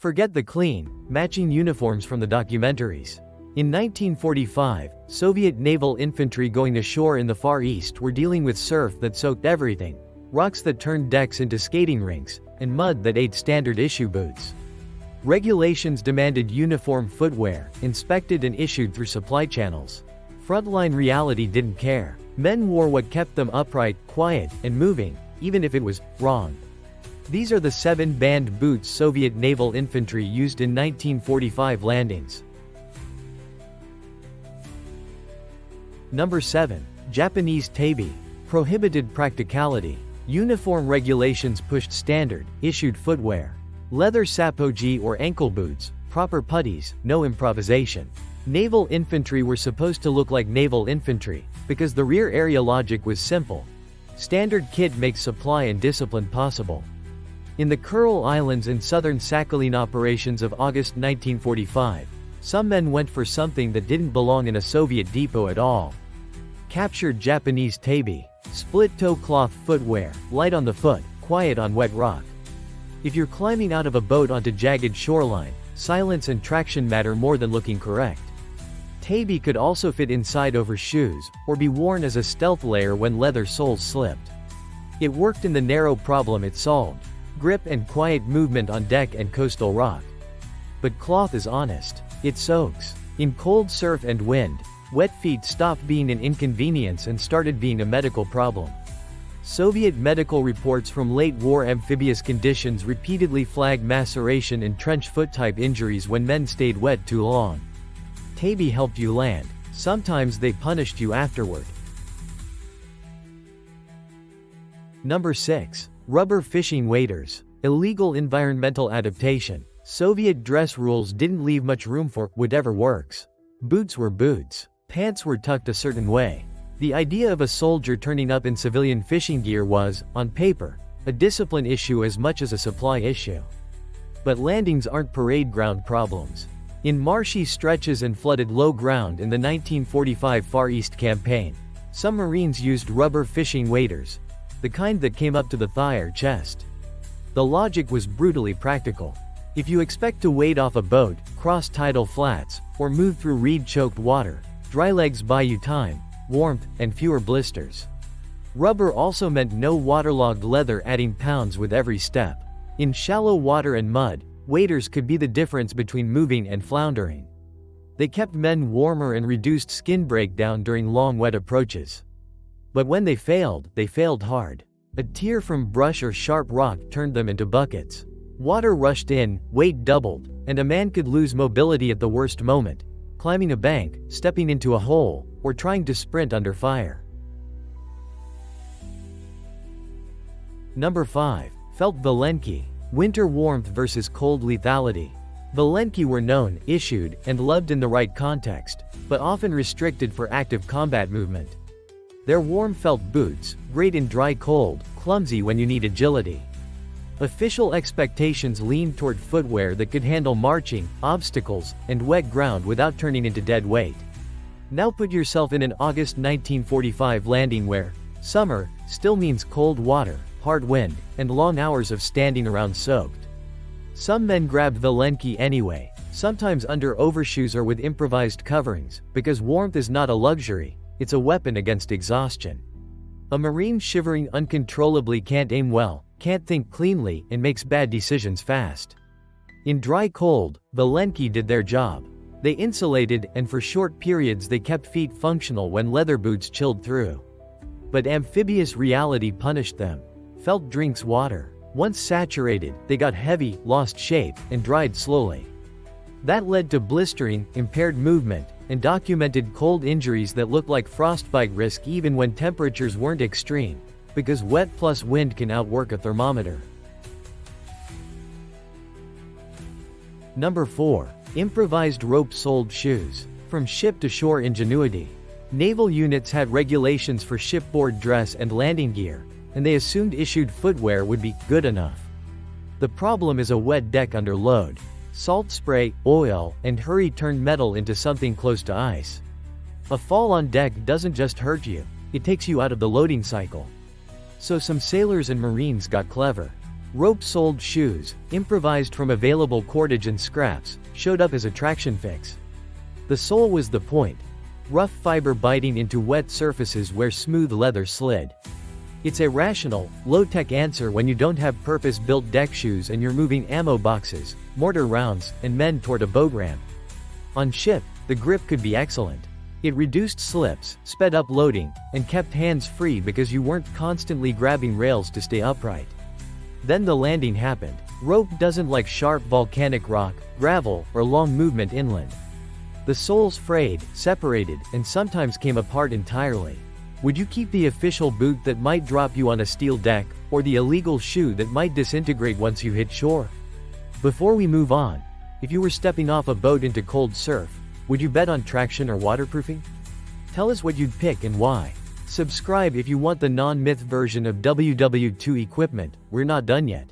Forget the clean, matching uniforms from the documentaries. In 1945, Soviet naval infantry going ashore in the Far East were dealing with surf that soaked everything, rocks that turned decks into skating rinks, and mud that ate standard-issue boots. Regulations demanded uniform footwear, inspected and issued through supply channels. Frontline reality didn't care. Men wore what kept them upright, quiet, and moving, even if it was wrong. These are the 7 banned boots Soviet naval infantry used in 1945 landings. Number 7. Japanese tabi. Prohibited practicality. Uniform regulations pushed standard, issued footwear. Leather sapogee or ankle boots, proper puttees, no improvisation. Naval infantry were supposed to look like naval infantry, because the rear area logic was simple. Standard kit makes supply and discipline possible. In the Kuril Islands and southern Sakhalin operations of August 1945, some men went for something that didn't belong in a Soviet depot at all. Captured Japanese tabi. Split-toe cloth footwear, light on the foot, quiet on wet rock. If you're climbing out of a boat onto jagged shoreline, silence and traction matter more than looking correct. Tabi could also fit inside over shoes, or be worn as a stealth layer when leather soles slipped. It worked in the narrow problem it solved: grip and quiet movement on deck and coastal rock. But cloth is honest. It soaks. In cold surf and wind, wet feet stopped being an inconvenience and started being a medical problem. Soviet medical reports from late war amphibious conditions repeatedly flagged maceration and trench foot-type injuries when men stayed wet too long. Tabi helped you land. Sometimes they punished you afterward. Number 6. Rubber fishing waders. Illegal environmental adaptation. Soviet dress rules didn't leave much room for whatever works. Boots were boots. Pants were tucked a certain way. The idea of a soldier turning up in civilian fishing gear was, on paper, a discipline issue as much as a supply issue. But landings aren't parade ground problems. In marshy stretches and flooded low ground in the 1945 Far East campaign, some Marines used rubber fishing waders, the kind that came up to the thigh or chest. The logic was brutally practical. If you expect to wade off a boat, cross tidal flats, or move through reed-choked water, dry legs buy you time, warmth, and fewer blisters. Rubber also meant no waterlogged leather adding pounds with every step. In shallow water and mud, waders could be the difference between moving and floundering. They kept men warmer and reduced skin breakdown during long wet approaches. But when they failed hard. A tear from brush or sharp rock turned them into buckets. Water rushed in, weight doubled, and a man could lose mobility at the worst moment, climbing a bank, stepping into a hole, or trying to sprint under fire. Number 5. Felt Valenki. Winter warmth versus cold lethality. Valenki were known, issued, and loved in the right context, but often restricted for active combat movement. They're warm felt boots, great in dry cold, clumsy when you need agility. Official expectations leaned toward footwear that could handle marching, obstacles, and wet ground without turning into dead weight. Now put yourself in an August 1945 landing where summer still means cold water, hard wind, and long hours of standing around soaked. Some men grabbed Valenki anyway, sometimes under overshoes or with improvised coverings, because warmth is not a luxury, it's a weapon against exhaustion. A Marine shivering uncontrollably can't aim well, can't think cleanly, and makes bad decisions fast. In dry cold, Valenki did their job. They insulated, and for short periods they kept feet functional when leather boots chilled through. But amphibious reality punished them. Felt drinks water. Once saturated, they got heavy, lost shape, and dried slowly. That led to blistering, impaired movement, and documented cold injuries that looked like frostbite risk even when temperatures weren't extreme, because wet plus wind can outwork a thermometer. Number 4. Improvised rope-soled shoes. From ship to shore ingenuity. Naval units had regulations for shipboard dress and landing gear, and they assumed issued footwear would be good enough. The problem is a wet deck under load. Salt spray, oil, and hurry turned metal into something close to ice. A fall on deck doesn't just hurt you, it takes you out of the loading cycle. So some sailors and Marines got clever. Rope-soled shoes, improvised from available cordage and scraps, showed up as a traction fix. The sole was the point. Rough fiber biting into wet surfaces where smooth leather slid. It's a rational, low-tech answer when you don't have purpose-built deck shoes and you're moving ammo boxes, mortar rounds, and men toward a boat ramp. On ship, the grip could be excellent. It reduced slips, sped up loading, and kept hands free because you weren't constantly grabbing rails to stay upright. Then the landing happened. Rope doesn't like sharp volcanic rock, gravel, or long movement inland. The soles frayed, separated, and sometimes came apart entirely. Would you keep the official boot that might drop you on a steel deck, or the illegal shoe that might disintegrate once you hit shore? Before we move on, if you were stepping off a boat into cold surf, would you bet on traction or waterproofing? Tell us what you'd pick and why. Subscribe if you want the non-myth version of WW2 equipment. We're not done yet.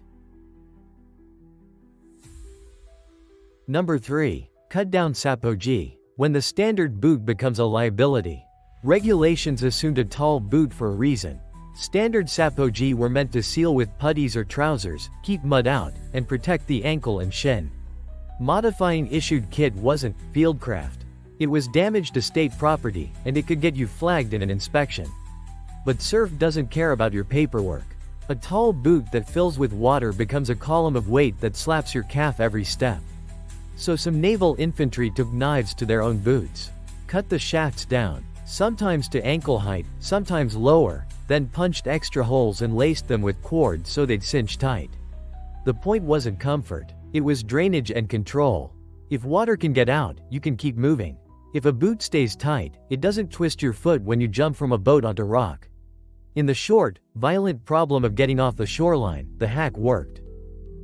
Number 3. Cut down sapogee. When the standard boot becomes a liability. Regulations assumed a tall boot for a reason. Standard sapogee were meant to seal with puttees or trousers, keep mud out, and protect the ankle and shin. Modifying issued kit wasn't fieldcraft. It was damage to state property, and it could get you flagged in an inspection. But surf doesn't care about your paperwork. A tall boot that fills with water becomes a column of weight that slaps your calf every step. So some naval infantry took knives to their own boots. Cut the shafts down, sometimes to ankle height, sometimes lower, then punched extra holes and laced them with cord so they'd cinch tight. The point wasn't comfort. It was drainage and control. If water can get out, you can keep moving. If a boot stays tight, it doesn't twist your foot when you jump from a boat onto rock. In the short, violent problem of getting off the shoreline, the hack worked.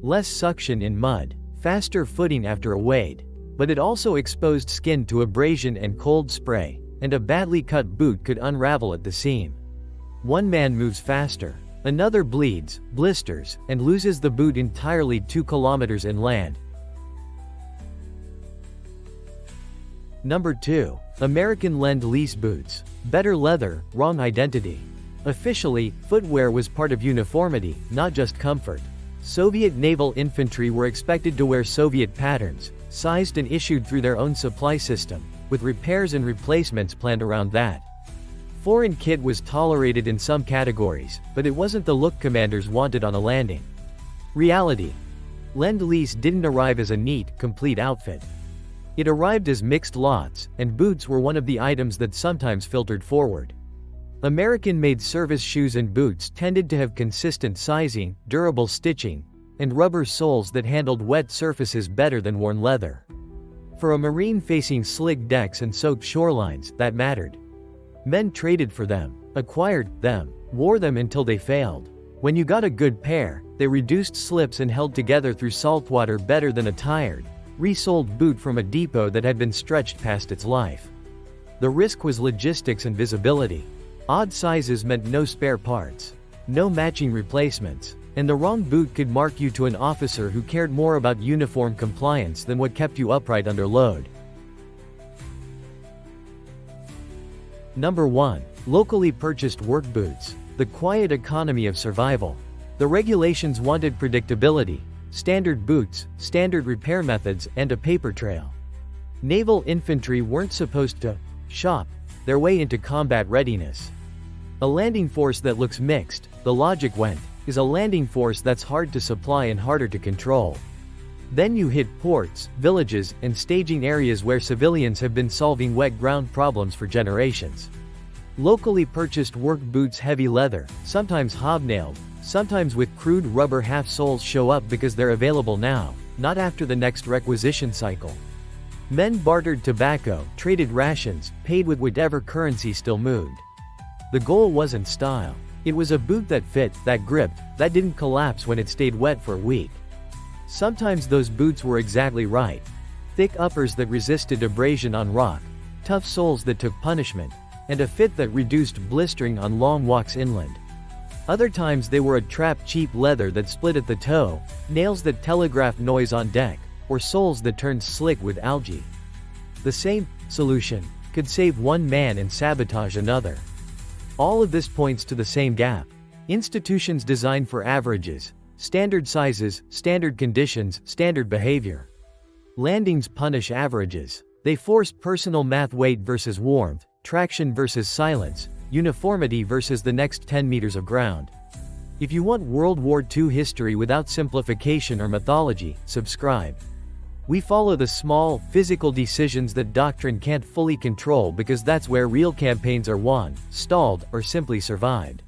Less suction in mud, faster footing after a wade. But it also exposed skin to abrasion and cold spray, and a badly cut boot could unravel at the seam. One man moves faster. Another bleeds, blisters, and loses the boot entirely 2 kilometers inland. Number 2. American Lend-Lease boots. Better leather, wrong identity. Officially, footwear was part of uniformity, not just comfort. Soviet naval infantry were expected to wear Soviet patterns, sized and issued through their own supply system, with repairs and replacements planned around that. Foreign kit was tolerated in some categories, but it wasn't the look commanders wanted on a landing. Reality. Lend-Lease didn't arrive as a neat, complete outfit. It arrived as mixed lots, and boots were one of the items that sometimes filtered forward. American-made service shoes and boots tended to have consistent sizing, durable stitching, and rubber soles that handled wet surfaces better than worn leather. For a marine facing slick decks and soaked shorelines, that mattered. Men traded for them, acquired them, wore them until they failed. When you got a good pair, they reduced slips and held together through saltwater better than a tired, resold boot from a depot that had been stretched past its life. The risk was logistics and visibility. Odd sizes meant no spare parts, no matching replacements, and the wrong boot could mark you to an officer who cared more about uniform compliance than what kept you upright under load. Number 1. Locally purchased work boots. The quiet economy of survival. The regulations wanted predictability, standard boots, standard repair methods, and a paper trail. Naval infantry weren't supposed to shop their way into combat readiness. A landing force that looks mixed, the logic went, is a landing force that's hard to supply and harder to control. Then you hit ports, villages, and staging areas where civilians have been solving wet ground problems for generations. Locally purchased work boots, heavy leather, sometimes hobnailed, sometimes with crude rubber half soles, show up because they're available now, not after the next requisition cycle. Men bartered tobacco, traded rations, paid with whatever currency still moved. The goal wasn't style. It was a boot that fit, that gripped, that didn't collapse when it stayed wet for a week. Sometimes those boots were exactly right. Thick uppers that resisted abrasion on rock, tough soles that took punishment, and a fit that reduced blistering on long walks inland. Other times they were a trap, cheap leather that split at the toe, nails that telegraphed noise on deck, or soles that turned slick with algae. The same solution could save one man and sabotage another. All of this points to the same gap. Institutions designed for averages, Standard sizes, standard conditions, standard behavior. Landings punish averages. They forced personal math: weight versus warmth, traction versus silence, uniformity versus the next 10 meters of ground. If you want World War II history without simplification or mythology, subscribe. We follow the small, physical decisions that doctrine can't fully control, because that's where real campaigns are won, stalled, or simply survived.